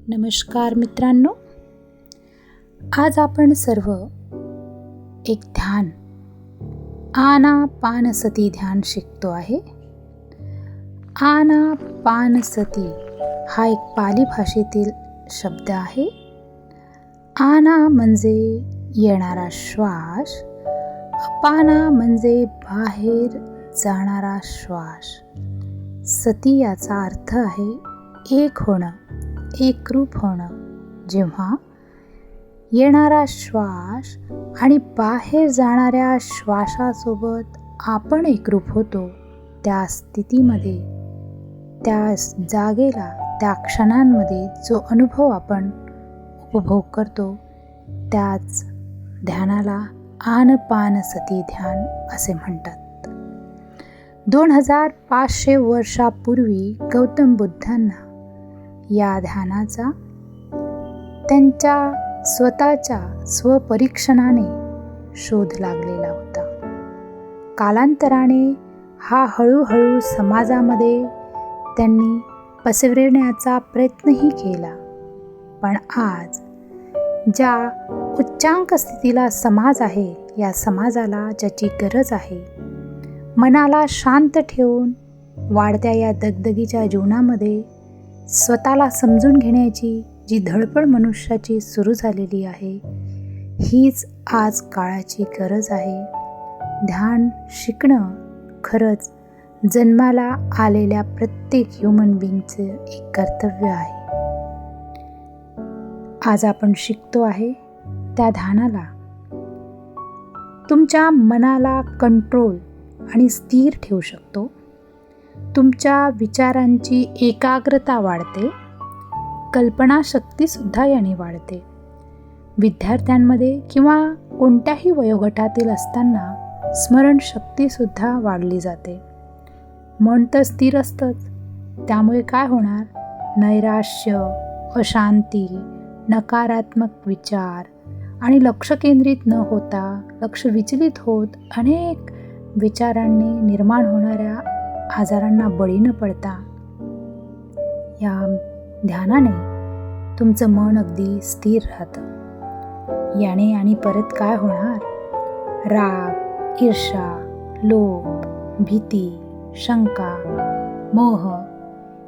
नमस्कार मित्रांनो, आज आपण सर्व एक ध्यान आनापानसती ध्यान शिकतो आहे. आनापानसती हा एक पाली भाषेतील शब्द आहे. आना म्हणजे येणारा श्वास, अपाना म्हणजे बाहेर जाणारा श्वास. सती याचा अर्थ आहे एक होणं, एकरूप होणं. जेव्हा येणारा श्वास आणि बाहेर जाणाऱ्या श्वासासोबत आपण एकरूप होतो, त्या स्थितीमध्ये, त्या जागेला, त्या क्षणांमध्ये जो अनुभव आपण उपभोग करतो, त्याच ध्यानाला आनापानसती ध्यान असे म्हणतात. 2500 वर्षापूर्वी गौतम बुद्धांना या ध्यानाचा त्यांच्या स्वतःच्या स्वपरीक्षणाने शोध लागलेला होता. कालांतराने हा हळूहळू समाजामध्ये त्यांनी पसरविण्याचा प्रयत्नही केला. पण आज ज्या उच्चांक स्थितीला समाज आहे, या समाजाला ज्याची गरज आहे, मनाला शांत ठेवून वाढत्या या दगदगीच्या जीवनामध्ये स्वतःला समजून घेण्याची जी धडपड मनुष्याची सुरू झालेली आहे, हीच आज काळाची गरज आहे. ध्यान शिकणं खरंच जन्माला आलेल्या प्रत्येक ह्युमन बीइंगचे एक कर्तव्य आहे. आज आपण शिकतो आहे त्या ध्यानाला तुमच्या मनाला कंट्रोल आणि स्थिर ठेवू शकतो. तुमच्या विचारांची एकाग्रता वाढते, कल्पनाशक्तीसुद्धा याने वाढते. विद्यार्थ्यांमध्ये किंवा कोणत्याही वयोगटातील असताना स्मरणशक्तीसुद्धा वाढली जाते. मन तर स्थिर असतंच, त्यामुळे काय होणार? नैराश्य, अशांती, नकारात्मक विचार आणि लक्ष केंद्रित न होता लक्ष विचलित होत अनेक विचारांनी निर्माण होणाऱ्या आजारांना बळी न पडता या ध्यानाने तुमचं मन अगदी स्थिर राहतं. याने आणि परत काय होणार? राग, ईर्ष्या, लोभ, भीती, शंका, मोह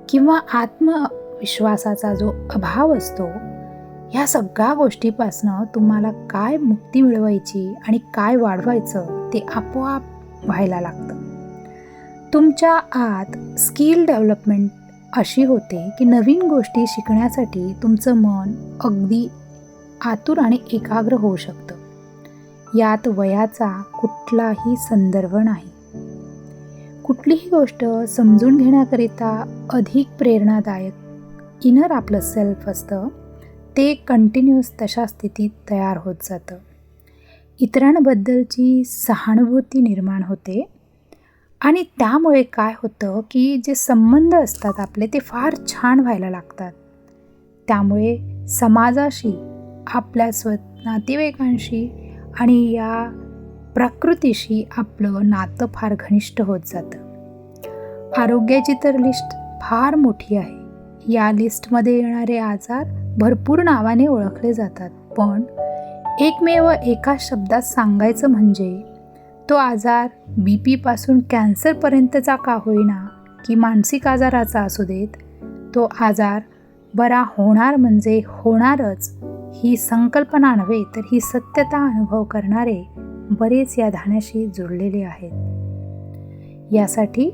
किंवा आत्मविश्वासाचा जो अभाव असतो, या सगळ्या गोष्टीपासनं तुम्हाला काय मुक्ती मिळवायची आणि काय वाढवायचं ते आपोआप व्हायला लागतं. तुमच्या आत स्किल डेव्हलपमेंट अशी होते की नवीन गोष्टी शिकण्यासाठी तुमचं मन अगदी आतुर आणि एकाग्र होऊ शकतं. यात वयाचा कुठलाही संदर्भ नाही. कुठलीही गोष्ट समजून घेण्याकरिता अधिक प्रेरणादायक इनर आपलं सेल्फ असतं, ते कंटिन्यूअस तशा स्थितीत तयार होत जातं. इतरांबद्दलची सहानुभूती निर्माण होते आणि त्यामुळे काय होतं की जे संबंध असतात आपले, ते फार छान व्हायला लागतात. त्यामुळे समाजाशी, आपल्या नातेवाईकांशी आणि या प्रकृतीशी आपलं नातं फार घनिष्ठ होत जातं. आरोग्याची तर लिस्ट फार मोठी आहे. या लिस्टमध्ये येणारे आजार भरपूर नावाने ओळखले जातात, पण एकमेव एका शब्दात सांगायचं म्हणजे तो आजार BP-पासून कॅन्सरपर्यंतचा का होईना की मानसिक आजाराचा असू देत, तो आजार बरा होणार म्हणजे होणारच, ही संकल्पना नव्हे तर ही सत्यता अनुभव करणारे बरेच या ध्यानाशी जुळलेले आहेत. यासाठी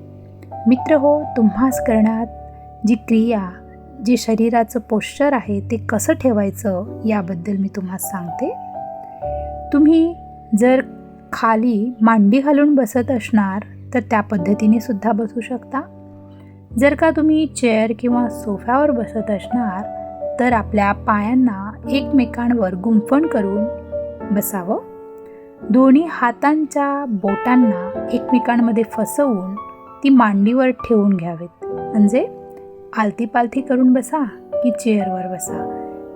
मित्र हो, तुम्हास करण्यात जी क्रिया, जे शरीराचं पोश्चर आहे ते कसं ठेवायचं याबद्दल मी तुम्हाला सांगते. तुम्ही जर खाली मांडी घालून बसत असणार तर त्या पद्धतीने सुद्धा बसू शकता. जर का तुम्ही चेअर किंवा सोफ्यावर बसत असणार तर आपल्या पायांना एकमेकांवर गुंफण करून बसावं. दोन्ही हातांच्या बोटांना एकमेकांमध्ये फसवून ती मांडीवर ठेवून घ्यावेत. म्हणजे आलती पालथी करून बसा की चेअरवर बसा,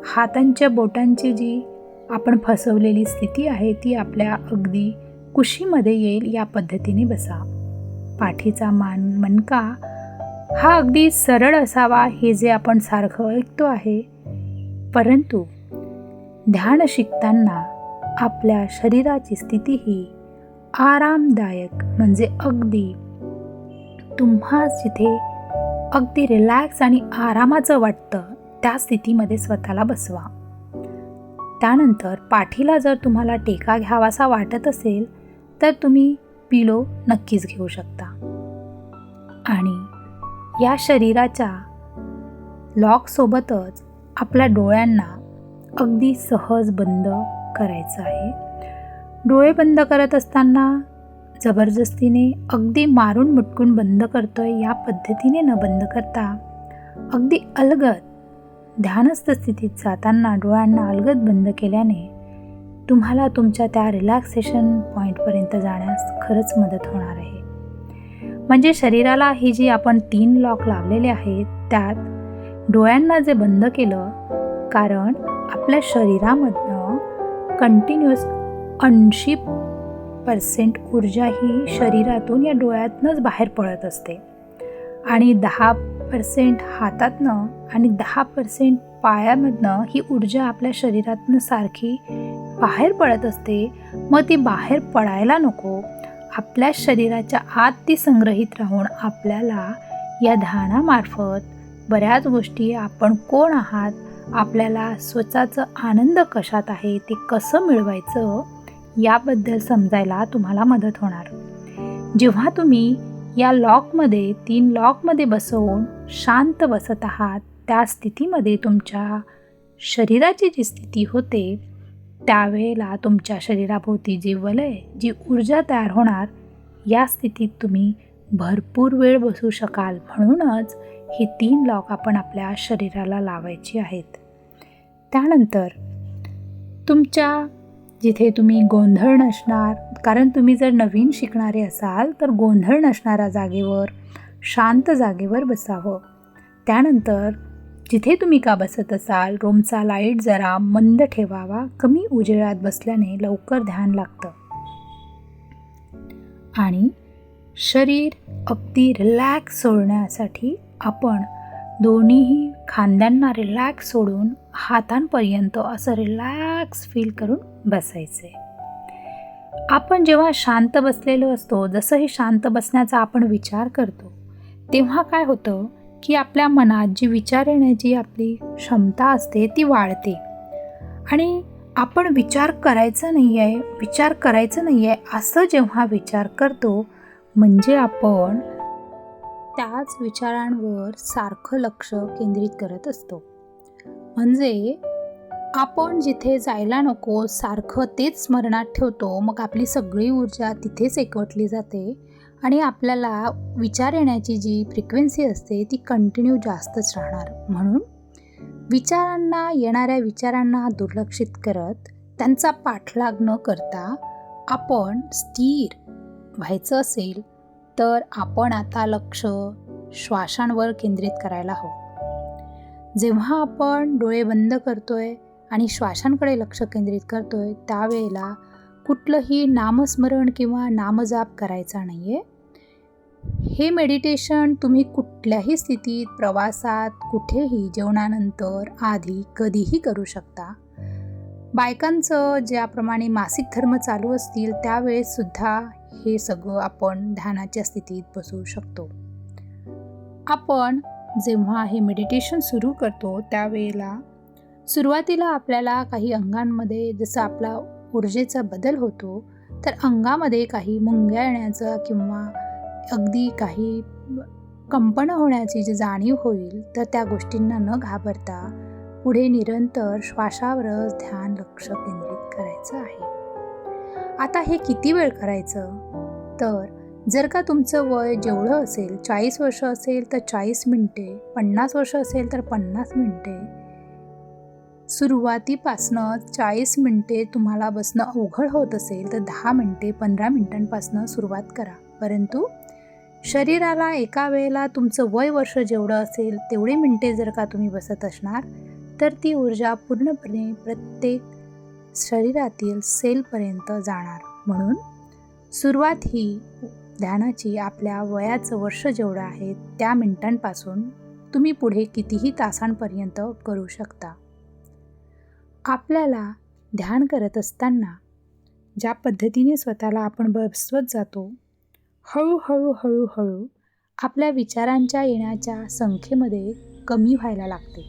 हातांच्या बोटांची जी आपण फसवलेली स्थिती आहे ती आपल्या अगदी कुशीमध्ये येईल या पद्धतीने बसा. पाठीचा मणका हा अगदी सरळ असावा, हे जे आपण सारखं ऐकतो आहे परंतु ध्यान शिकताना आपल्या शरीराची स्थिती ही आरामदायक म्हणजे अगदी तुम्हा जिथे अगदी रिलॅक्स आणि आरामाचं वाटतं त्या स्थितीमध्ये स्वतःला बसवा. त्यानंतर पाठीला जर तुम्हाला टेका घ्यावासा वाटत असेल तर तुम्ही पिलो नक्कीच घेऊ शकता. आणि या शरीराच्या लॉकसोबतच आपल्या डोळ्यांना अगदी सहज बंद करायचं आहे. डोळे बंद करत असताना जबरदस्तीने अगदी मारून मुटकून बंद करतोय या पद्धतीने न बंद करता अगदी अलगद ध्यानस्थ स्थितीत जाताना डोळ्यांना अलगद बंद केल्याने तुम्हाला तुमच्या त्या रिलॅक्सेशन पॉईंटपर्यंत जाण्यास खरंच मदत होणार आहे. म्हणजे शरीराला ही जी आपण 3 लॉक लावलेले आहेत त्यात डोळ्यांना जे बंद केलं, कारण आपल्या शरीरामधनं कंटिन्युअस 80% ऊर्जा ही शरीरातून या डोळ्यातनंच बाहेर पडत असते आणि 10% हातातनं आणि 10% पायामधनं ही ऊर्जा आपल्या शरीरातनं सारखी बाहेर पडत असते. मग ती बाहेर पडायला नको, आपल्या शरीराच्या आत ती संग्रहित राहून आपल्याला या ध्यानामार्फत बऱ्याच गोष्टी, आपण कोण आहात, आपल्याला स्वतःचं आनंद कशात आहे, ते कसं मिळवायचं याबद्दल समजायला तुम्हाला मदत होणार. जेव्हा तुम्ही या लॉकमध्ये 3 लॉकमध्ये बसवून शांत बसत आहात त्या स्थितीमध्ये तुमच्या शरीराची जी स्थिती होते त्यावेळेला तुमच्या शरीराभोवती जे वलय, जी ऊर्जा तयार होणार, या स्थितीत तुम्ही भरपूर वेळ बसू शकाल. म्हणूनच ही 3 लॉक आपण आपल्या शरीराला लावायची आहेत. त्यानंतर तुमच्या जिथे तुम्ही गोंधळ नसणार, कारण तुम्ही जर नवीन शिकणारे असाल तर गोंधळ नसणाऱ्या जागेवर, शांत जागेवर बसावं. त्यानंतर जिथे तुम्ही का बसत असाल रूमचा लाईट जरा मंद ठेवावा. कमी उजेडात बसल्याने लवकर ध्यान लागतं. आणि शरीर अगदी रिलॅक्स सोडण्यासाठी आपण दोन्हीही खांद्यांना रिलॅक्स सोडून हातांपर्यंत असं रिलॅक्स फील करून बसायचे. आपण जेव्हा शांत बसलेलो असतो, जसं हे शांत बसण्याचा आपण विचार करतो तेव्हा काय होतं की आपल्या मनात जी विचार येण्याची आपली क्षमता असते ती वाढते आणि आपण विचार करायचं नाही आहे असं जेव्हा विचार करतो म्हणजे आपण त्याच विचारांवर सारखं लक्ष केंद्रित करत असतो. म्हणजे आपण जिथे जायला नको सारखं तेच स्मरणात ठेवतो. मग आपली सगळी ऊर्जा तिथेच एकवटली जाते आणि आपल्याला विचार येण्याची जी फ्रिक्वेन्सी असते ती कंटिन्यू जास्तच राहणार. म्हणून येणाऱ्या विचारांना दुर्लक्षित करत त्यांचा पाठलाग न करता आपण स्थिर व्हायचं असेल तर आपण आता लक्ष श्वासांवर केंद्रित करायला हवं. जेव्हा आपण डोळे बंद करतोय आणि श्वासांकडे लक्ष केंद्रित करतोय त्यावेळेला कुठलंही नामस्मरण किंवा नामजाप करायचा नाही आहे. हे मेडिटेशन तुम्ही कुठल्याही स्थितीत, प्रवासात, कुठेही, जेवणानंतर, आधी, कधीही करू शकता. बायकांचं ज्याप्रमाणे मासिक धर्म चालू असतील त्यावेळेससुद्धा हे सगळं आपण ध्यानाच्या स्थितीत बसू शकतो. आपण जेव्हा हे मेडिटेशन सुरू करतो त्यावेळेला सुरुवातीला आपल्याला काही अंगांमध्ये जसं आपला ऊर्जेचा बदल होतो तर अंगामध्ये काही मुंग्या येण्याचा किंवा अगदी काही कंपनं होण्याची जी जाणीव होईल तर त्या गोष्टींना न घाबरता पुढे निरंतर श्वासावरच ध्यान लक्ष केंद्रित करायचं आहे. आता हे किती वेळ करायचं तर जर का तुमचं वय जेवढं असेल, 40 वर्ष असेल तर 40 मिनिटे, 50 वर्ष असेल तर 50 मिनिटे, सुरुवातीपासनं 40 मिनिटे तुम्हाला बसणं अवघड होत असेल तर 10 मिनिटे 15 मिनिटांपासनं सुरुवात करा. परंतु शरीराला एका वेळेला तुमचं वय वर्ष जेवढं असेल तेवढे मिनिटे जर का तुम्ही बसत असणार तर ती ऊर्जा पूर्णपणे प्रत्येक शरीरातील सेलपर्यंत जाणार. म्हणून सुरुवात ही ध्यानाची आपल्या वयाचं वर्ष जेवढं आहे त्या मिनिटांपासून तुम्ही पुढे कितीही तासांपर्यंत करू शकता. आपल्याला ध्यान करत असताना ज्या पद्धतीने स्वतःला आपण बसवत जातो, हळूहळू हळूहळू आपल्या विचारांच्या येण्याच्या संख्येमध्ये कमी व्हायला लागते.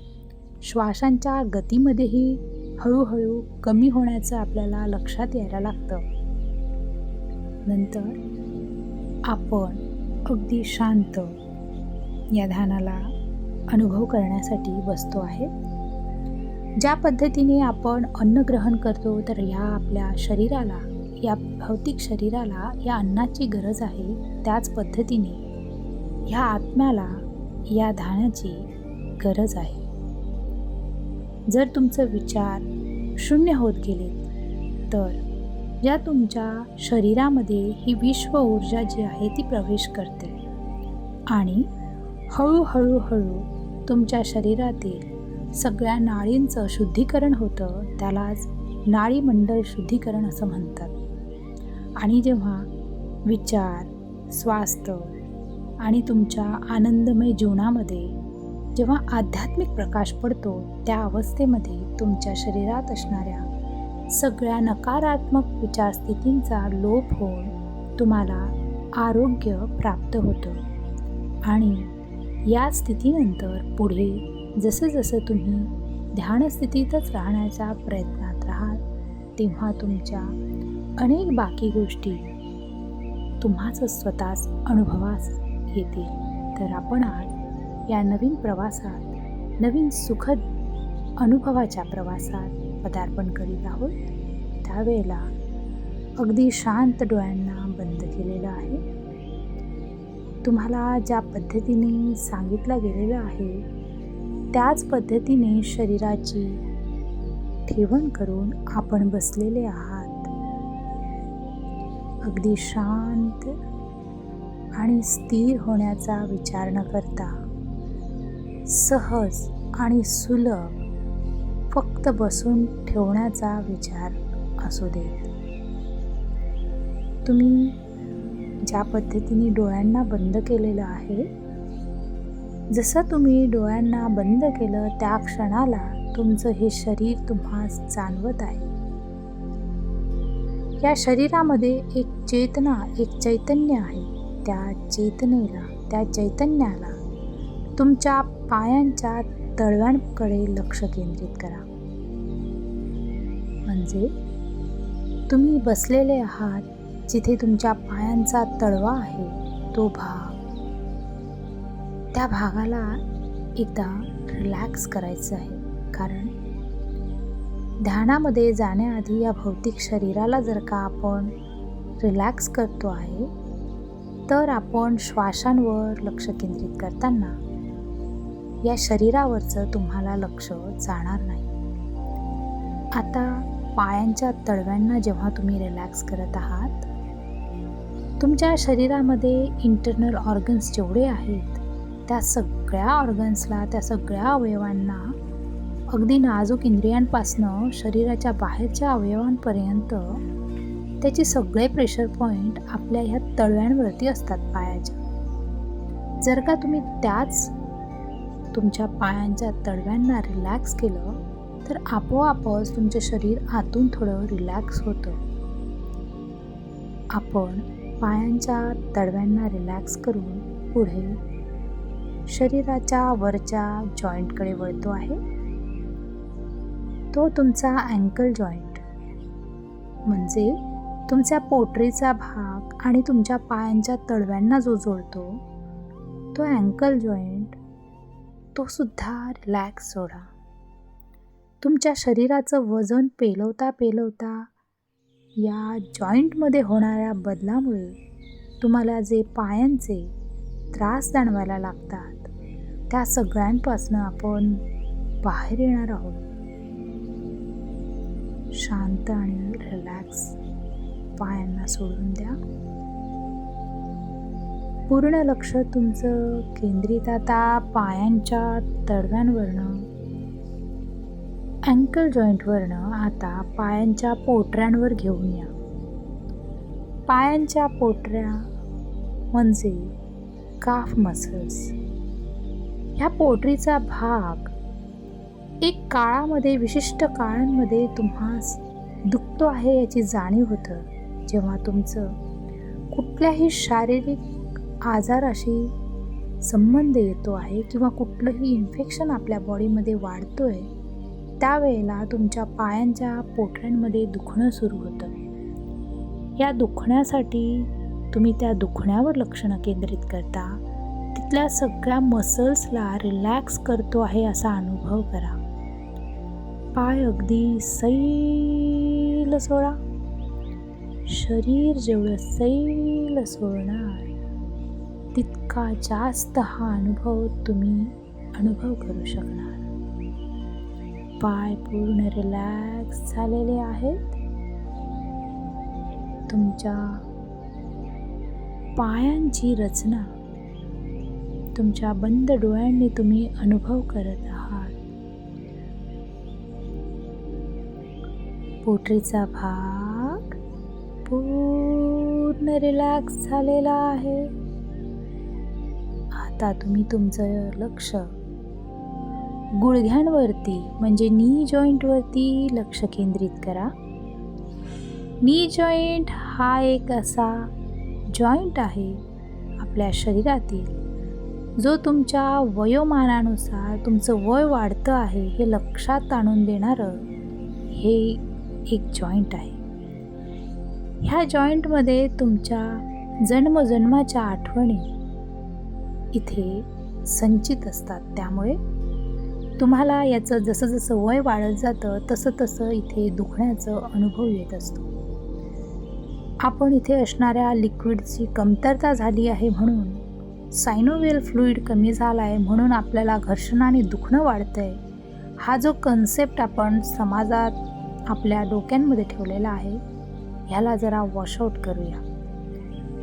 श्वासांच्या गतीमध्येही हळूहळू कमी होण्याचं आपल्याला लक्षात यायला लागतं. नंतर आपण अगदी शांत या ध्यानाला अनुभव करण्यासाठी बसतो आहे. ज्या पद्धतीने आपण अन्न ग्रहण करतो, तर ह्या आपल्या शरीराला, या भौतिक शरीराला या अन्नाची गरज आहे, त्याच पद्धतीने ह्या आत्म्याला या ध्यानाची गरज आहे. जर तुमचे विचार शून्य होत गेले, तर या तुमच्या शरीरामध्ये ही विश्व ऊर्जा जी आहे ती प्रवेश करते आणि हळूहळू तुमच्या शरीरातील सगळ्या नाडींचं शुद्धीकरण होतं. त्यालाच नाडीमंडल शुद्धीकरण असं म्हणतात. आणि जेव्हा विचार, स्वास्थ्य आणि तुमच्या आनंदमय जीवनामध्ये जेव्हा आध्यात्मिक प्रकाश पडतो, त्या अवस्थेमध्ये तुमच्या शरीरात असणाऱ्या सगळ्या नकारात्मक विचारस्थितींचा लोप होऊन तुम्हाला आरोग्य प्राप्त होतं. आणि या स्थितीनंतर पुढे जसं जसं तुम्ही ध्यानस्थितीतच राहण्याच्या प्रयत्नात राहाल, तेव्हा तुमच्या अनेक बाकी गोष्टी तुम्हाच स्वतःच अनुभवास येतील. तर आपण आज या नवीन प्रवासात, नवीन सुखद अनुभवाच्या प्रवासात पदार्पण करीत आहोत. त्यावेळेला अगदी शांत डोळ्यांना बंद केलेलं आहे. तुम्हाला ज्या पद्धतीने सांगितलं गेलेलं आहे त्याच पद्धतीने शरीराची ठेवण करून आपण बसलेले आहात. अगदी शांत आणि स्थिर होण्याचा विचार न करता सहज आणि सुलभ फक्त बसून ठेवण्याचा विचार असू देत. तुम्ही ज्या पद्धतीने डोळ्यांना बंद केलेलं आहे, जसं तुम्ही डोळ्यांना बंद केलं त्या क्षणाला तुमचं हे शरीर तुम्हास जाणवत आहे. या शरीरामध्ये एक चेतना, एक चैतन्य आहे. त्या चेतनेला, त्या चैतन्याला तुमच्या पायांच्या तळव्यांकडे लक्ष केंद्रित करा. म्हणजे तुम्ही बसलेले आहात, जिथे तुमच्या पायांचा तळवा आहे तो भाग, त्या भागाला एकदा रिलॅक्स करायचं आहे. कारण ध्यानामध्ये जाण्याआधी या भौतिक शरीराला जर का आपण रिलॅक्स करतो आहे, तर आपण श्वासांवर लक्ष केंद्रित करताना या शरीरावरचं तुम्हाला लक्ष जाणार नाही. आता पायांच्या तळव्यांना जेव्हा तुम्ही रिलॅक्स करत आहात, तुमच्या शरीरामध्ये इंटरनल ऑर्गन्स जेवढे आहेत त्या सगळ्या ऑर्गन्सला, त्या सगळ्या अवयवांना, अगदी नाजूक इंद्रियांपासनं शरीराच्या बाहेरच्या अवयवांपर्यंत त्याचे सगळे प्रेशर पॉईंट आपल्या ह्या तळव्यांवरती असतात पायाच्या. जर का तुम्ही त्याच तुमच्या पायांच्या तळव्यांना रिलॅक्स केलं, तर आपोआपच तुमचं शरीर आतून थोडं रिलॅक्स होतं. आपण पायांच्या तळव्यांना रिलॅक्स करून पुढे शरीराच्या वरच्या जॉईंटकडे वळतो आहे. तो तुमचा अँकल जॉईंट, म्हणजे तुमच्या पोटरीचा भाग आणि तुमच्या पायांच्या तळव्यांना जो जोडतो तो अँकल जॉईंट, तो सुद्धा रिलॅक्स सोडा. तुमच्या शरीराचं वजन पेलवता पेलवता या जॉईंटमध्ये होणाऱ्या बदलामुळे तुम्हाला जे पायांचे त्रास जाणवायला लागतात, त्या सगळ्यांपासून आपण बाहेर येणार आहोत. शांत आणि रिलॅक्स पायांना सोडून द्या. पूर्ण लक्ष तुमचं केंद्रित आता पायांच्या तळव्यांवरनं, अँकल जॉईंटवरनं आता पायांच्या पोटऱ्यांवर घेऊन या. पायांच्या पोटऱ्या म्हणजे काफ मसल्स. ह्या पोटरीचा भाग एक काळामध्ये, विशिष्ट काळांमध्ये तुम्हास दुखतो आहे याची जाणीव होतं जेव्हा तुमचं कुठल्याही शारीरिक आजाराशी संबंध येतो आहे किंवा कुठलंही इन्फेक्शन आपल्या बॉडीमध्ये वाढतो आहे, त्यावेळेला तुमच्या पायांच्या पोटऱ्यांमध्ये दुखणं सुरू होतं. या दुखण्यासाठी तुम्ही त्या दुखण्यावर लक्ष केंद्रित करता, तिथल्या सगळ्या मसल्सला रिलॅक्स करतो आहे असा अनुभव करा. पाय अगदी सैल सोडा. शरीर जेवढं सैल सोडणार तितका जास्त हा अनुभव तुम्ही अनुभव करू शकणार. पाय पूर्ण रिलॅक्स झालेले आहेत. तुमच्या पायांची रचना तुमच्या बंद डोळ्यांनी तुम्ही अनुभव करत आहात. पोटरीचा भाग पूर्ण रिलॅक्स झालेला आहे. आता तुम्ही तुमचं लक्ष गुडघ्यांवरती म्हणजे नी जॉईंटवरती लक्ष केंद्रित करा. नी जॉईंट हा एक असा जॉईंट आहे आपल्या शरीरातील जो तुमच्या वयोमानानुसार तुमचं वय वाढतं आहे हे लक्षात आणून देणारं हे एक जॉईंट आहे. ह्या जॉईंटमध्ये तुमच्या जन्मजन्माच्या आठवणी इथे संचित असतात. त्यामुळे तुम्हाला याचं जसं जसं वय वाढत जातं तसं तसं इथे दुखण्याचा अनुभव येत असतो. आपण इथे असणाऱ्या लिक्विडची कमतरता झाली आहे म्हणून सायनोवियल फ्लुइड कमी झाला आहे म्हणून आपल्याला घर्षणाने दुखणं वाढतं आहे, हा जो कन्सेप्ट आपण समाजात आपल्या डोक्यांमध्ये ठेवलेला आहे ह्याला जरा वॉशआउट करूया.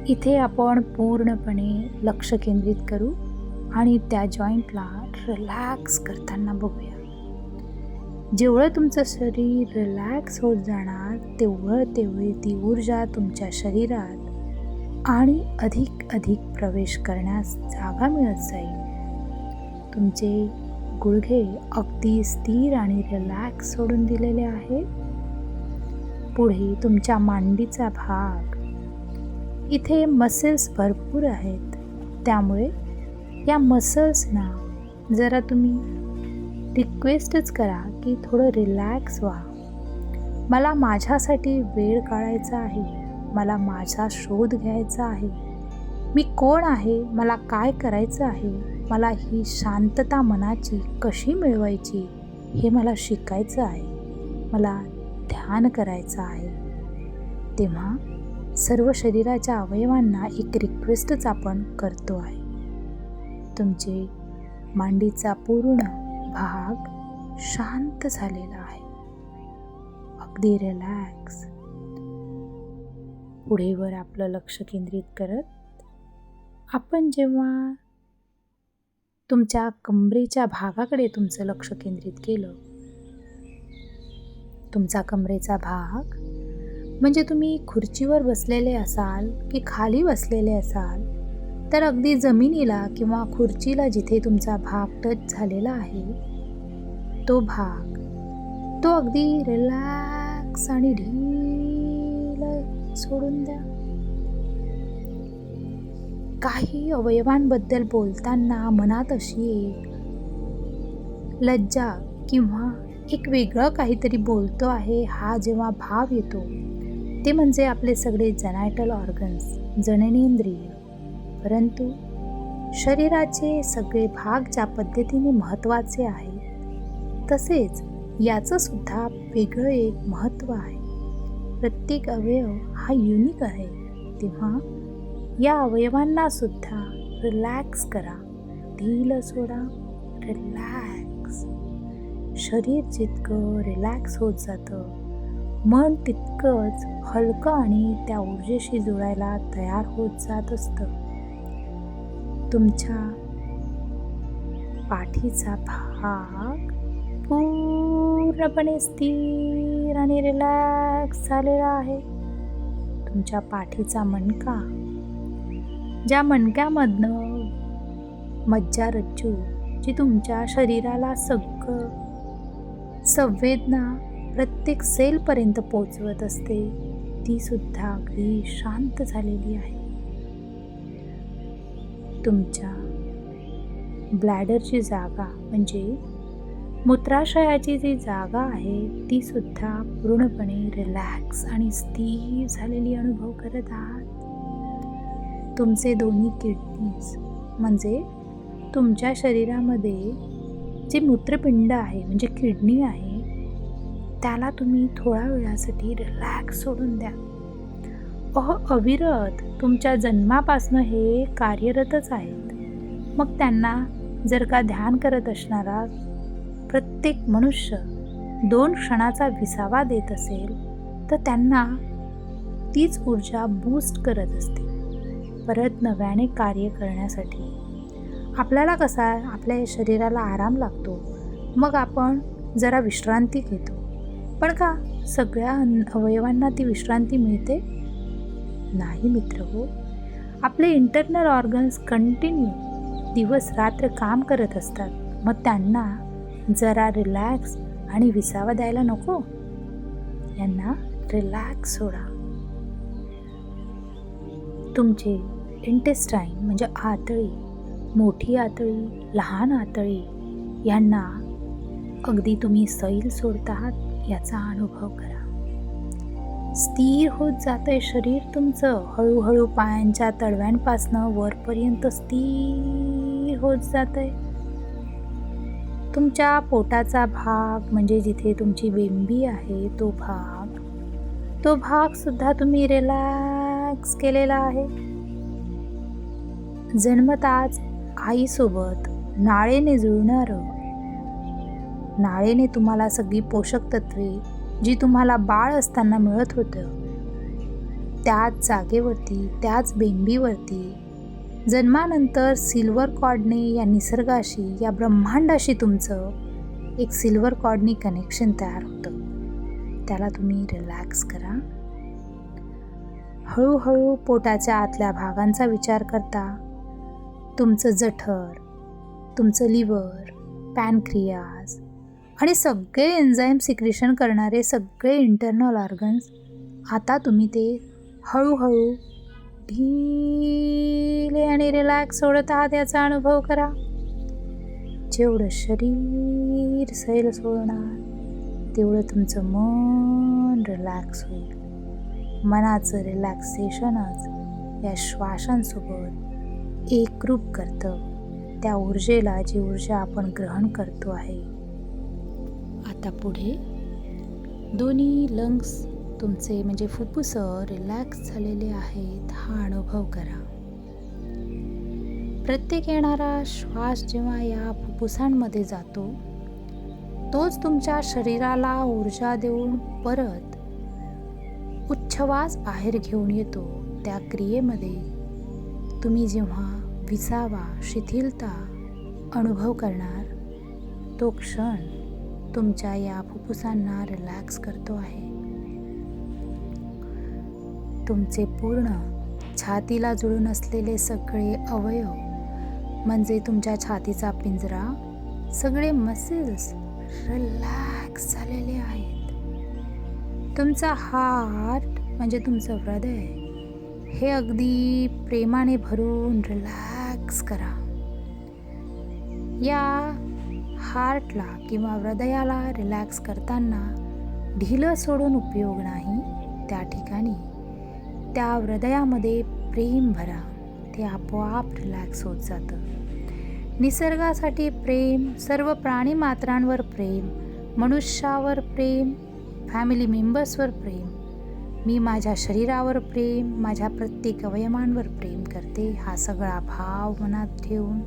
इथे आपण पूर्णपणे लक्ष केंद्रित करू आणि त्या जॉईंटला रिलॅक्स करताना बघूया. जेवढं तुमचं शरीर रिलॅक्स होत जाणार तेवढी ती ऊर्जा तुमच्या शरीरात आणि अधिक अधिक प्रवेश करण्यास जागा मिळत जाईल. तुमचे गुडघे अगदी स्थिर आणि रिलॅक्स सोडून दिलेले आहेत. पुढे तुमच्या मांडीचा भाग, इथे मसल्स भरपूर आहेत त्यामुळे या मसल्सना जरा तुम्ही रिक्वेस्टच करा की थोडं रिलॅक्स व्हा. मला माझ्यासाठी वेळ काढायचा आहे, मला माझा शोध घ्यायचा आहे. मी कोण आहे, मला काय करायचं आहे, मला ही शांतता मनाची कशी मिळवायची हे मला शिकायचं आहे, मला ध्यान करायचं आहे. तेव्हा सर्व शरीराच्या अवयवांना एक रिक्वेस्टच आपण करतो आहे. तुमचे मांडीचा पूर्ण भाग शांत झालेला आहे, अगदी रिलॅक्स. पुढेवर आपलं लक्ष केंद्रित करत आपण जेव्हा तुमच्या कमरेच्या भागाकडे तुमचं लक्ष केंद्रित केलं, तुमचा कमरेचा भाग म्हणजे तुम्ही खुर्चीवर बसलेले असाल की खाली बसलेले असाल तर अगदी जमिनीला किंवा खुर्चीला जिथे तुमचा भाग टच झालेला आहे तो भाग तो अगदी रिलॅक्स आणि ढीला सोडून द्या. काही अवयवांबद्दल बोलताना मनात अशी एक लज्जा किंवा एक वेगळं काहीतरी बोलतो आहे हा जेव्हा भाव येतो ते म्हणजे आपले सगळे जेनायटल ऑर्गन्स, जननेंद्रिय. परंतु शरीराचे सगळे भाग ज्या पद्धतीने महत्त्वाचे आहेत तसेच याचं सुद्धा वेगळं एक महत्त्व आहे. प्रत्येक अवयव हा युनिक आहे. तेव्हा या अवयवांना सुद्धा रिलॅक्स करा, ढील सोडा, रिलॅक्स. शरीर जितकं रिलॅक्स होत जातं मन तितकंच हलकं आणि त्या ऊर्जेशी जुळायला तयार होत जात असतं. तुमच्या पाठीचा भाग पूर्णपणे स्थिर आणि रिलॅक्स झालेला आहे. तुमच्या पाठीचा मणका, ज्या मणक्यामधनं मज्जारज्जू जी तुमच्या शरीराला सगळं संवेदना प्रत्येक सेलपर्यंत पोचवत असते, ती सुद्धा अगदी शांत झालेली आहे. तुमच्या ब्लॅडरची जागा म्हणजे मूत्राशयाची जी जागा आहे ती सुद्धा पूर्णपणे रिलॅक्स आणि स्थिर झालेली अनुभव करत आहात. तुमचे दोन्ही किडनीज म्हणजे तुमच्या शरीरामध्ये जे मूत्रपिंड आहे म्हणजे किडनी आहे त्याला तुम्ही थोड्या वेळासाठी रिलॅक्स सोडून द्या. अविरत तुमच्या जन्मापासनं हे कार्यरतच आहेत. मग त्यांना जर का ध्यान करत असणारा प्रत्येक मनुष्य 2 क्षणाचा विसावा देत असेल तर त्यांना तीच ऊर्जा बूस्ट करत असते परत नव्याने कार्य करण्यासाठी. आपल्याला कसा आपल्या शरीराला आराम लागतो, मग आपण जरा विश्रांती घेतो, पण का सगळ्या अवयवांना ती विश्रांती मिळते? नाही मित्रहो, आपले इंटरनल ऑर्गन्स कंटिन्यू दिवस रात्र काम करत असतात. मग त्यांना जरा रिलॅक्स आणि विसावा द्यायला नको? यांना रिलॅक्स सोडा. तुमचे इंटेस्टाईन म्हणजे आतळी, मोठी आतळी, लहान आतळी यांना अगदी तुम्ही सैल सोडतात याचा अनुभव करा. स्थिर होत जातंय शरीर तुमचं. हळूहळू पायांच्या तळव्यांपासनं वरपर्यंत स्थिर होत जातंय. तुमच्या पोटाचा भाग म्हणजे जिथे तुमची बेंबी आहे तो भाग सुद्धा तुम्ही रिलॅक्स केलेला आहे. जन्मताच आईसोबत नाळेने जुळणारं, नाळेने तुम्हाला सगळी पोषक तत्वे जी तुम्हाला बाळ असताना मिळत होतं त्याच जागेवरती, त्याच बेंबीवरती जन्मानंतर सिल्वर कॉर्डने या निसर्गाशी, या ब्रह्मांडाशी तुमचं एक सिल्वर कॉर्डनी कनेक्शन तयार होतं. त्याला तुम्ही रिलॅक्स करा. हळूहळू पोटाच्या आतल्या भागांचा विचार करता तुमचं जठर, तुमचं लिव्हर, पॅनक्रियाज आणि सगळे एन्झाईम सिक्रेशन करणारे सगळे इंटरनल ऑर्गन्स आता तुम्ही ते हळूहळू ढिले आणि रिलॅक्स सोडत आहात याचा अनुभव करा. जेवढं शरीर सैल सोडणार तेवढं तुमचं मन रिलॅक्स होईल. मनाचं रिलॅक्सेशनच या श्वासांसोबत एकरूप करतं त्या ऊर्जेला, जी ऊर्जा आपण ग्रहण करतो आहे. आता पुढे दोन्ही लंग्स तुमचे म्हणजे फुफ्फुस रिलॅक्स झालेले आहेत हा अनुभव करा. प्रत्येक येणारा श्वास जेव्हा या फुफ्फुसांमध्ये जातो तोच तुमच्या शरीराला ऊर्जा देऊन परत उच्छवास बाहेर घेऊन येतो. त्या क्रियेमध्ये तुम्ही जेव्हा विसावा, शिथिलता अनुभव करणार तो क्षण तुमच्या या फुफ्फुसांना रिलॅक्स करतो आहे. तुमचे पूर्ण छातीला जुळून असलेले सगळे अवयव म्हणजे तुमच्या छातीचा पिंजरा, सगळे मसल्स रिलॅक्स झालेले आहेत. तुमचा हार्ट म्हणजे तुमचं हृदय हे अगदी प्रेमाने भरून रिलॅक्स करा. या हार्टला किंवा हृदयाला रिलॅक्स करताना ढिलं सोडून उपयोग नाही. त्या ठिकाणी त्या हृदयामध्ये प्रेम भरा, ते आपोआप रिलॅक्स होत जातं. निसर्गासाठी प्रेम, सर्व प्राणी मात्रांवर प्रेम, मनुष्यावर प्रेम, फॅमिली मेंबर्सवर प्रेम, मी माझ्या शरीरावर प्रेम, माझ्या प्रत्येक अवयवांवर प्रेम करते हा सगळा भाव मनात ठेवून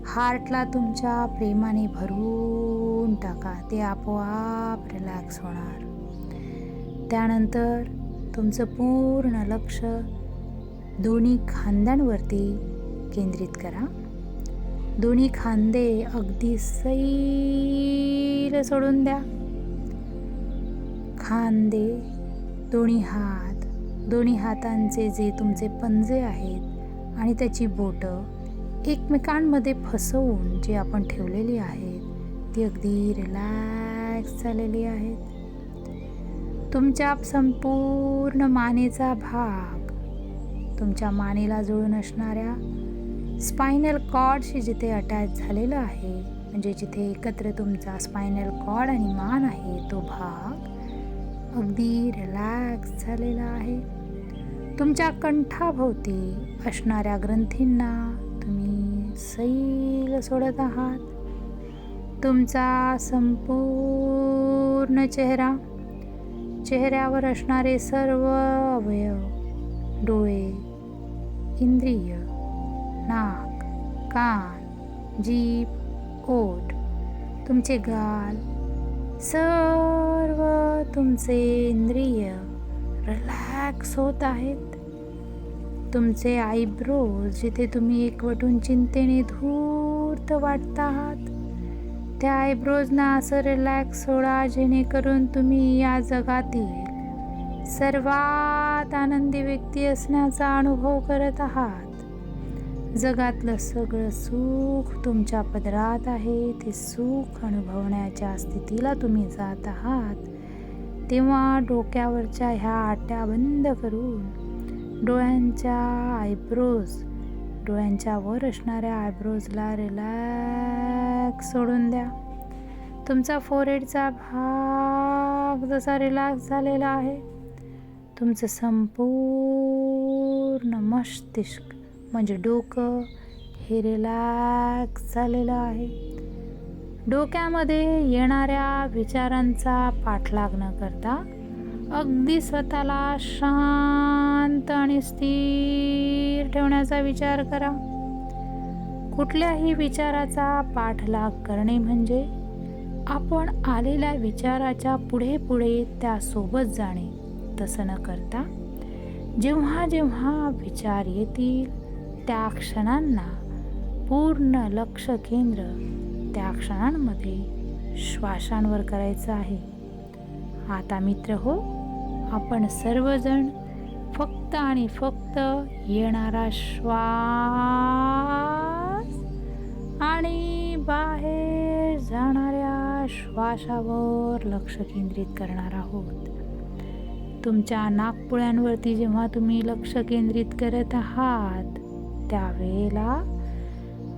हार्टला तुमच्या प्रेमाने भरून टाका. ते आपोआप रिलॅक्स होणार. त्यानंतर तुमचं पूर्ण लक्ष दोन्ही खांद्यांवरती केंद्रित करा. दोन्ही खांदे अगदी सैल सोडून द्या. खांदे, दोन्ही हात, दोन्ही हातांचे जे तुमचे पंजे आहेत आणि त्याची बोटं एकमेकांमध्ये फसवून जे आपण ठेवलेली आहेत ती अगदी रिलॅक्स रिलॅक्स झालेली आहेत. तुमच्या संपूर्ण मानेचा भाग तुमच्या मानेला जुळून असणाऱ्या स्पायनल कॉर्डशी जिथे अटॅच झालेलं आहे, म्हणजे जिथे एकत्र तुमचा स्पायनल कॉर्ड आणि मान आहे, तो भाग अगदी रिलॅक्स झालेला आहे. तुमच्या कंठाभोवती असणाऱ्या ग्रंथींना तुम्ही सैल सोडत आहात. तुमचा संपूर्ण चेहऱ्यावर असणारे सर्व अवयव, डोळे, इंद्रिय, नाक, कान, जीभ, ओठ, तुमचे गाल, सर्व तुमचे इंद्रिय रिलॅक्स होत आहेत. तुमचे आयब्रोज जिथे तुम्ही एकवटून चिंतेने धूर्त वाटत आहात, त्या आयब्रोजना असं रिलॅक्स सोडा जेणेकरून तुम्ही या जगातील सर्वात आनंदी व्यक्ती असण्याचा अनुभव करत आहात. जगातलं सगळं सुख तुमच्या पदरात आहे. ते सुख अनुभवण्याच्या स्थितीला तुम्ही जात आहात. तेव्हा डोक्यावरच्या ह्या आट्या बंद करून डोळ्यांच्या वर असणाऱ्या आयब्रोजला रिलॅक्स सोडून द्या. तुमचा फोरहेडचा भाग जसा रिलॅक्स झालेला आहे, तुमचं संपूर्ण मस्तिष्क म्हणजे डोकं हे रिलॅक्स झालेलं आहे. डोक्यामध्ये येणाऱ्या विचारांचा पाठलाग न करता अगदी स्वतःला शांत आणि स्थिर ठेवण्याचा विचार करा. कुठल्याही विचाराचा पाठलाग करणे म्हणजे आपण आलेल्या विचाराच्या पुढे पुढे त्यासोबत जाणे. तसं न करता जेव्हा जेव्हा विचार येतील त्या क्षणांना पूर्ण लक्ष केंद्र त्या क्षणांमध्ये श्वासांवर करायचं आहे. आता मित्र हो, आपण सर्वजण फक्त आणि फक्त येणारा श्वास आणि बाहेर जाणाऱ्या श्वासावर लक्ष केंद्रित करणार आहोत. तुमच्या नाकपुड्यांवरती जेव्हा तुम्ही लक्ष केंद्रित करत आहात, त्यावेळेला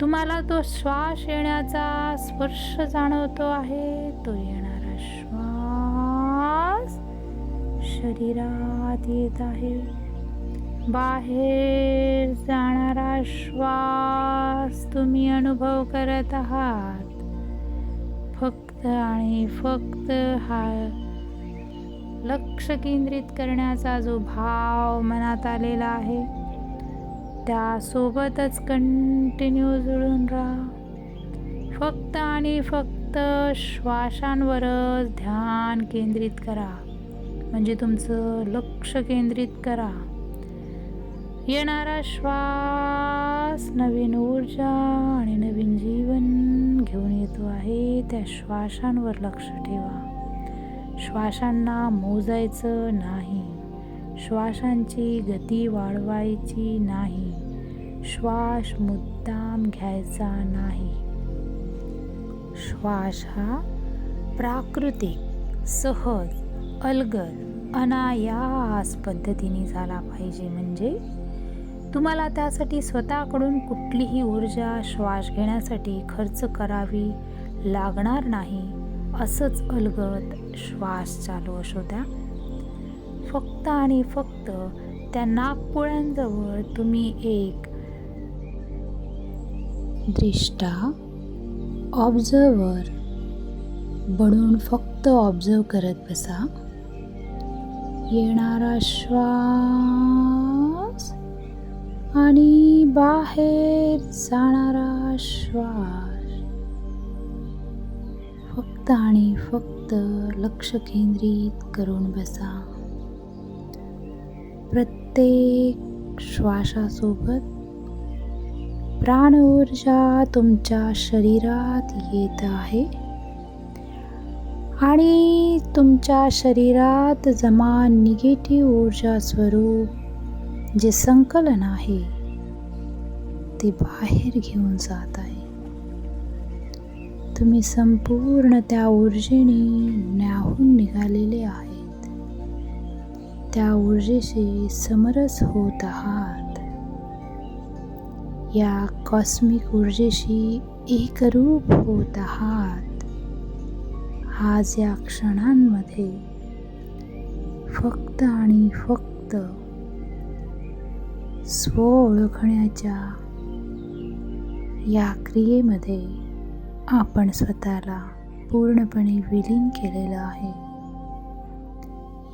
तुम्हाला तो श्वास येण्याचा स्पर्श जाणवतो आहे. तो येणारा श्वास शरीरात येत आहे. बाहेर जाणारा श्वास तुम्ही अनुभव करत आहात. फक्त आणि फक्त हा लक्ष केंद्रित करण्याचा जो भाव मनात आलेला आहे, त्यासोबतच कंटिन्यू जुळून राहा. फक्त आणि फक्त श्वासांवरच ध्यान केंद्रित करा, म्हणजे तुमचं लक्ष केंद्रित करा. येणारा श्वास नवीन ऊर्जा आणि नवीन जीवन घेऊन येतो आहे. त्या श्वासांवर लक्ष ठेवा. श्वासांना मोजायचं नाही, श्वासांची गती वाढवायची नाही, श्वास मुद्दाम घ्यायचा नाही. श्वास हा प्राकृतिक, सहज, अलगद, अनायास पद्धतीने झाला पाहिजे. म्हणजे तुम्हाला त्यासाठी स्वतःकडून कुठलीही ऊर्जा श्वास घेण्यासाठी खर्च करावी लागणार नाही. असंच अलगद श्वास चालू असू द्या. फक्त आणि फक्त त्या नाकपुड्यांजवळ तुम्ही एक दृष्टा ऑब्झर्वर बनून फक्त ऑब्झर्व करत बसा. येणारा श्वास आणि बाहेर जाणारा श्वास. फक्त आणि फक्त लक्ष केंद्रित करून बसा. प्रत्येक श्वासासोबत प्राण ऊर्जा तुमच्या शरीरात येत आहे आणि तुमच्या शरीरात जमा निगेटिव्ह ऊर्जा स्वरूप जे संकलन आहे ते बाहेर घेऊन जात आहे. तुम्ही संपूर्ण त्या ऊर्जेने न्याहून निघालेले आहेत. त्या ऊर्जेशी समरस होत आहात. या कॉस्मिक ऊर्जेशी एकरूप होत आहात. आज या क्षणांमध्ये फक्त आणि फक्त स्व ओळखण्याच्या या क्रियेमध्ये आपण स्वतःला पूर्णपणे विलीन केलेलं आहे.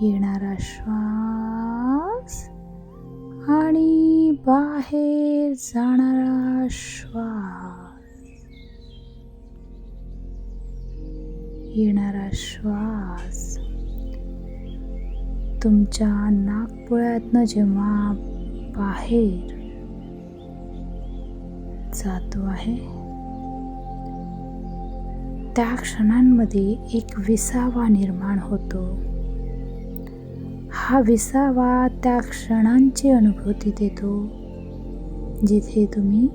येणारा श्वास आणि बाहेर जाणारा श्वास. येणारा श्वास तुमच्या नाकपुड्यातनं जेव्हा बाहेर जातो आहे, त्या क्षणांमध्ये एक विसावा निर्माण होतो. हा विसावा त्या क्षणांची अनुभूती देतो जिथे तुम्ही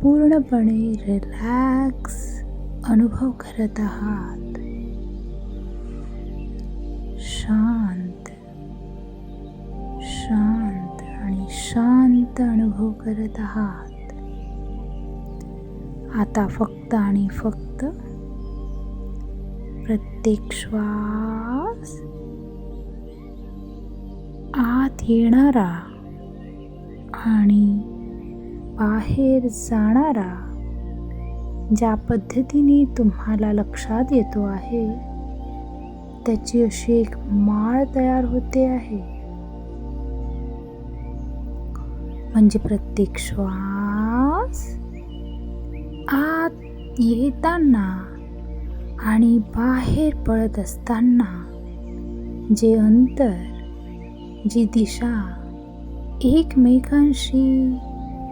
पूर्णपणे रिलॅक्स अनुभव करत आहात. शांत शांत आणि शांत अनुभव करत आहात. आता फक्त आणि फक्त प्रत्येक श्वास आत येणारा आणि बाहेर जाणारा ज्या पद्धतीने तुम्हाला लक्षात येतो आहे, त्याची अशी एक माळ तयार होते आहे. म्हणजे प्रत्येक श्वास आत येताना आणि बाहेर पडत असताना जे अंतर, जी दिशा एकमेकांशी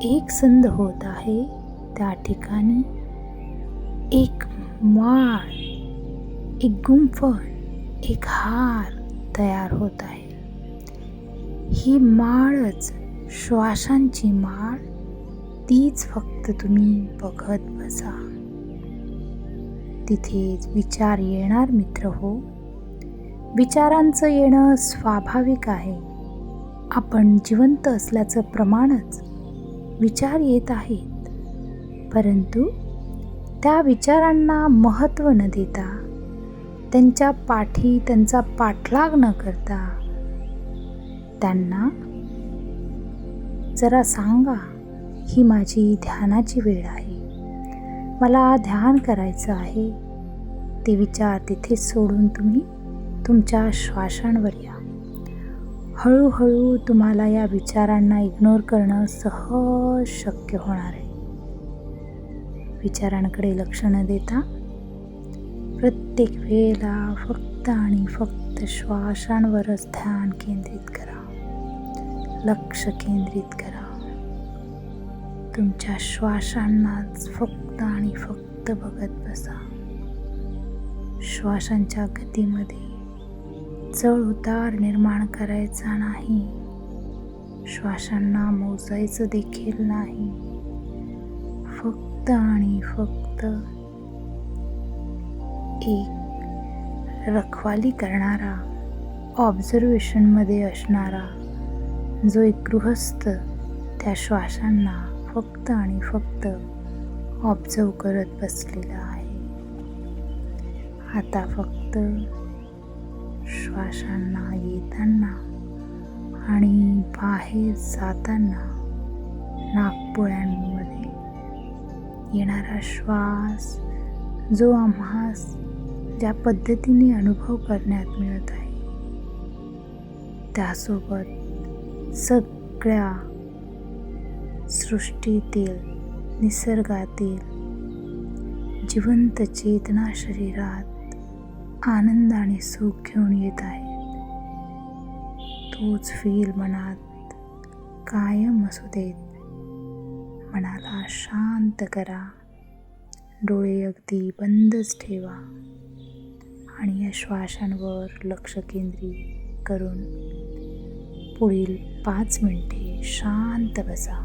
एकसंध होत आहे, त्या ठिकाणी एक माळ, एक गुंफण, एक हार तयार होत आहे. ही माळच श्वासांची माळ, तीच फक्त तुम्ही बघत बसा. तिथेच विचार येणार मित्र हो. विचारांचं येणं स्वाभाविक आहे. आपण जिवंत असल्याचं प्रमाणच विचार येत आहेत. परंतु त्या विचारांना महत्त्व न देता, त्यांच्या पाठी त्यांचा पाठलाग न करता, त्यांना जरा सांगा, ही माझी ध्यानाची वेळ आहे, मला ध्यान करायचं आहे. ते विचार तिथे सोडून तुम्ही तुमच्या श्वासांवर या. हळूहळू तुम्हाला या विचारांना इग्नोर करणं सहज शक्य होणार आहे. विचारांकडे लक्ष न देता प्रत्येक वेळेला फक्त आणि फक्त श्वासांवरच ध्यान केंद्रित करा, लक्ष केंद्रित करा. तुमच्या श्वासांनाच फक्त आणि फक्त बघत बसा. श्वासांच्या गतीमध्ये चढ उतार निर्माण करायचा नाही. श्वासांना मोजायचं देखील नाही. फक्त आणि फक्त एक रखवाली करणारा, ऑब्झर्वेशनमध्ये असणारा जो एक गृहस्थ त्या श्वासांना फक्त आणि फक्त ऑब्झर्व करत बसलेला आहे. आता फक्त श्वासांना येताना आणि बाहेर जाताना नाकपुड्यांमध्ये येणारा श्वास जो आम्हास ज्या पद्धतीने अनुभव करण्यात मिळत आहे, त्यासोबत सगळ्या सृष्टीतील, निसर्गातील जिवंत चेतना शरीरात आनंद आणि सुख घेऊन येत आहे. तोच फील मनात कायम असू देत. मनाला शांत करा. डोळे अगदी बंदच ठेवा आणि या श्वासांवर लक्ष केंद्रित करून पुढील 5 मिनिटे शांत बसा.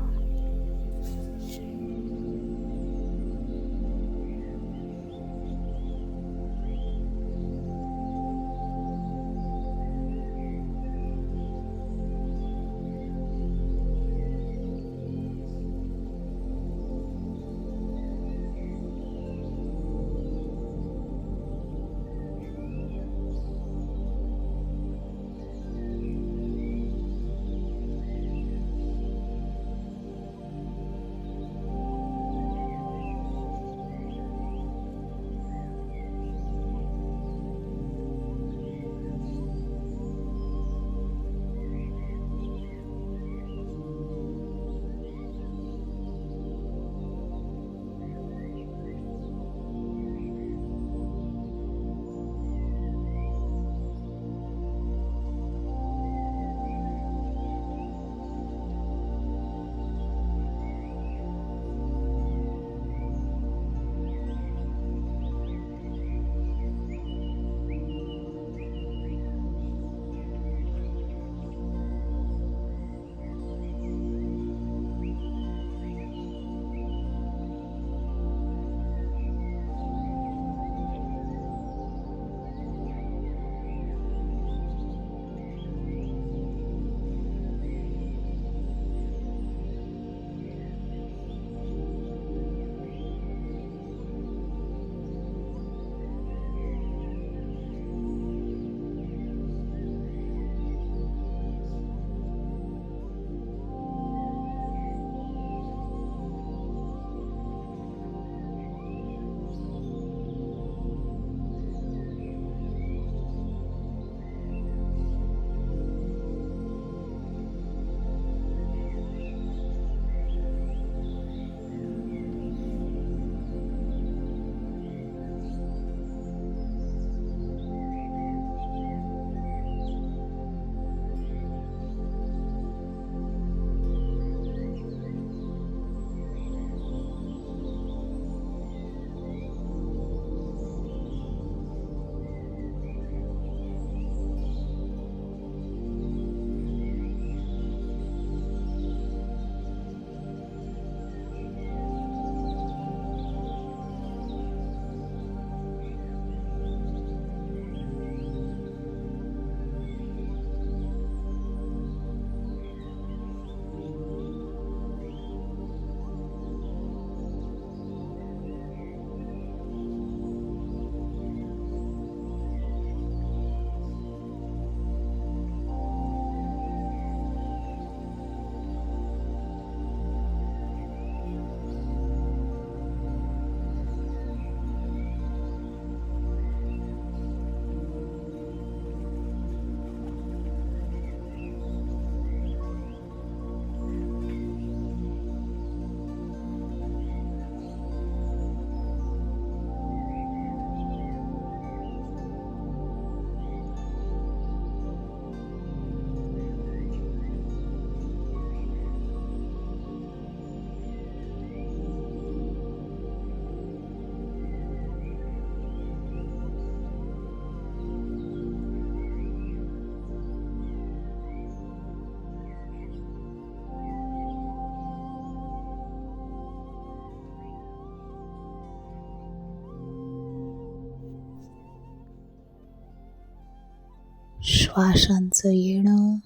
श्वासांचं येणं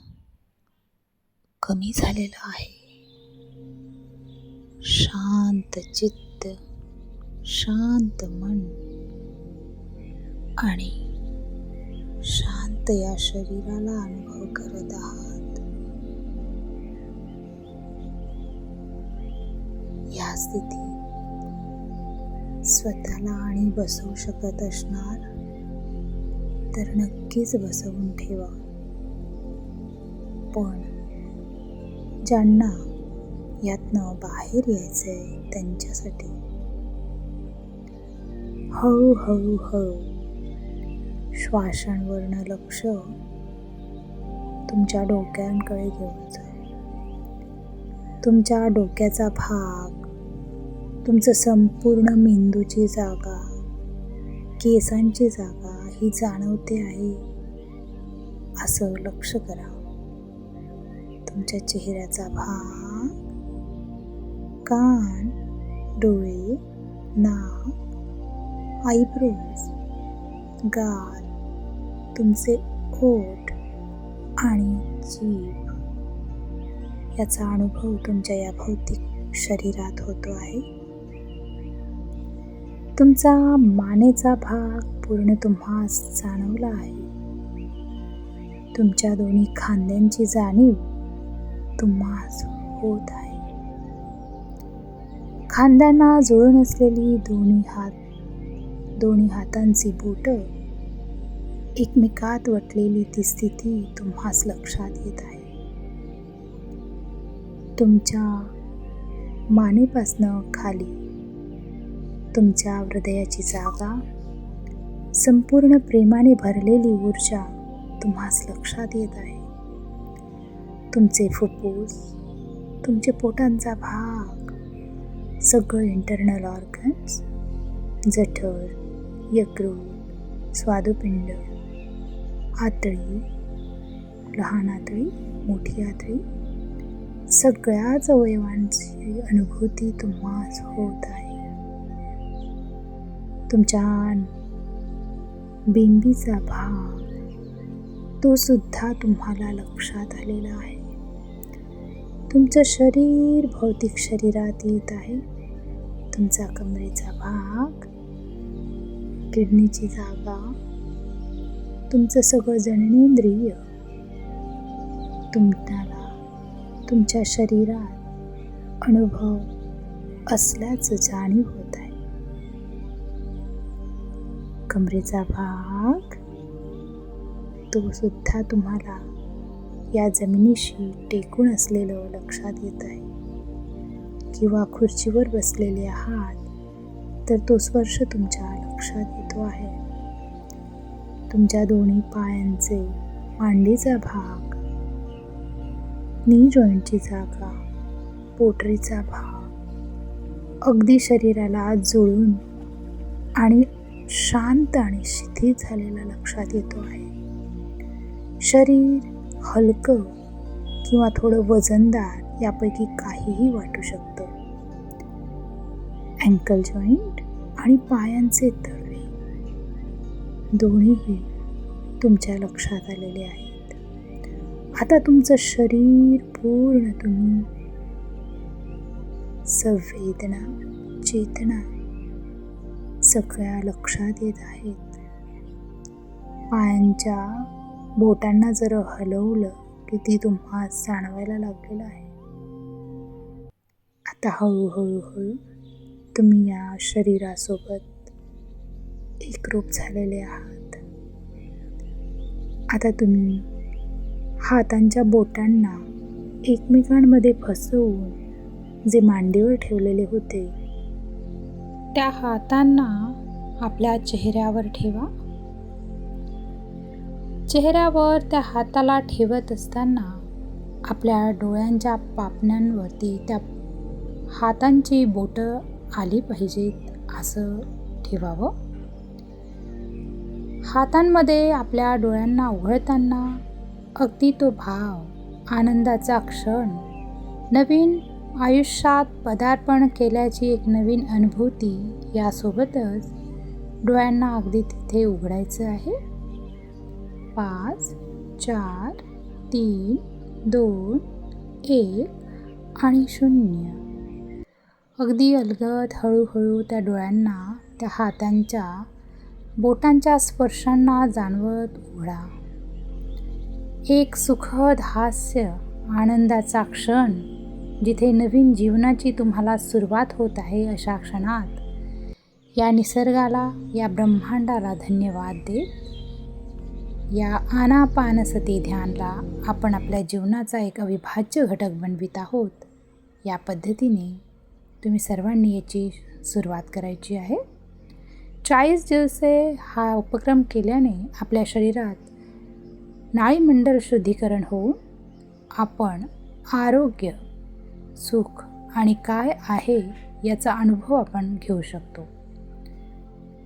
कमी झालेलं आहे. शांत चित्त, शांत मन आणि शांत या शरीराला अनुभव करत आहात. या स्थितीत स्वतःला आणि बसवू शकत असणार तर नक्कीच बसवून ठेवा. पण ज्यांना यातनं बाहेर यायचंय त्यांच्यासाठी हळूहळू श्वासांवरनं लक्ष तुमच्या डोक्यांकडे घेऊन जा. तुमच्या डोक्याचा भाग, तुमचं संपूर्ण मेंदूची जागा, केसांची जागा ही जाणवते आहे असं लक्ष करा. तुमच्या चेहऱ्याचा भाग, कान, डोळे, नाक, आयब्रोज, गाल, तुमचे ओठ आणि जीभ याचा अनुभव तुमच्या या भौतिक शरीरात होतो आहे. तुमचा मानेचा भाग पूर्ण तुम्हास जाणवला आहे. तुमच्या दोन्ही खांद्यांची जाणीव तुम्हास होत आहे. खांद्यांना जुळून असलेली दोन्ही हातांची बोटं एकमेकात वटलेली ती स्थिती तुम्हास लक्षात येत आहे. तुमच्या मानेपासनं खाली तुमच्या हृदयाची जागा, संपूर्ण प्रेमाने भरलेली ऊर्जा तुम्हास लक्षात येत आहे. तुमचे फुफ्फुस, तुमचे पोटांचा भाग, सगळं इंटरनल ऑर्गन्स, जठर, यकृत, स्वादुपिंड, आतडी, लहान आतडी, मोठी आतडी, सगळ्याच अवयवांची अनुभूती तुम्हास होत आहे. तुमच्या बिंबीचा भाग तो सुद्धा तुम्हाला लक्षात आलेला आहे. तुमचं शरीर भौतिक शरीरात येत आहे. तुमचा कमरेचा भाग, किडनीची जागा, तुमचं सगळं जननेंद्रिय तुम्हाला तुमच्या शरीरात अनुभव असल्याचं जाणीव होत आहे. कमरेचा भाग तो सुद्धा तुम्हाला या जमिनीशी टेकून असलेलं लक्षात येत आहे. किंवा खुर्चीवर बसलेले आहात तर तो स्पर्श तुमच्या लक्षात येतो आहे. तुमच्या दोन्ही पायांचे मांडीचा भाग, नी जॉईंटची जागा, पोटरीचा भाग अगदी शरीराला जुळून आणि शांत आणि शिथिल झालेला लक्षात येतो आहे. शरीर हलकं किंवा थोडं वजनदार यापैकी काहीही वाटू शकतं. अँकल जॉईंट आणि पायांचे तळवे दोन्हीही तुमच्या लक्षात आलेले आहेत. आता तुमचं शरीर पूर्ण तुम्ही संवेदना, चेतना सगळ्या लक्षात येत आहेत. पायांच्या बोटांना जर हलवलं की ती तुम्हास जाणवायला लागलेलं आहे. आता हळूहळू तुम्ही या शरीरासोबत एकरूप झालेले आहात. आता तुम्ही हातांच्या बोटांना एकमेकांमध्ये फसवून जे मांडीवर ठेवलेले होते त्या हातांना आपल्या चेहऱ्यावर ठेवा. चेहऱ्यावर त्या हाताला ठेवत असताना आपल्या डोळ्यांच्या पापण्यांवरती त्या हातांची बोटं आली पाहिजेत असं ठेवावं. हातांमध्ये आपल्या डोळ्यांना उघडताना अगदी तो भाव, आनंदाचा क्षण, नवीन आयुष्यात पदार्पण केल्याची एक नवीन अनुभूती यासोबतच डोळ्यांना अगदी तिथे उघडायचं आहे. 5 4 3 2 1 आणि 0. अगदी अलगद हळूहळू त्या डोळ्यांना त्या हातांच्या बोटांच्या स्पर्शांना जाणवत उघडा. एक सुखद हास्य, आनंदाचा क्षण, जिथे नवीन जीवनाची तुम्हाला सुरुवात होत आहे अशा क्षणात या निसर्गाला, या ब्रह्मांडाला धन्यवाद देत या आनापानसती ध्यानला आपण आपल्या जीवनाचा एक अविभाज्य घटक बनवित आहोत. या पद्धतीने तुम्ही सर्वांनी याची सुरुवात करायची आहे. 40 दिवसे हा उपक्रम केल्याने आपल्या शरीरात नाडीमंडल शुद्धीकरण होऊन आपण आरोग्य, सुख आणि काय आहे याचा अनुभव आपण घेऊ शकतो.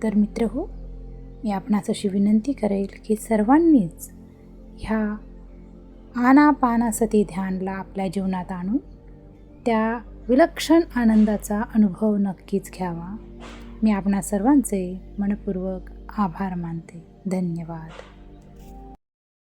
तर मित्रहो, मी आपणास अशी विनंती करेल की सर्वांनीच ह्या आनापानसती ध्यानला आपल्या जीवनात आणून त्या विलक्षण आनंदाचा अनुभव नक्कीच घ्यावा. मी आपणा सर्वांचे मनपूर्वक आभार मानते. धन्यवाद.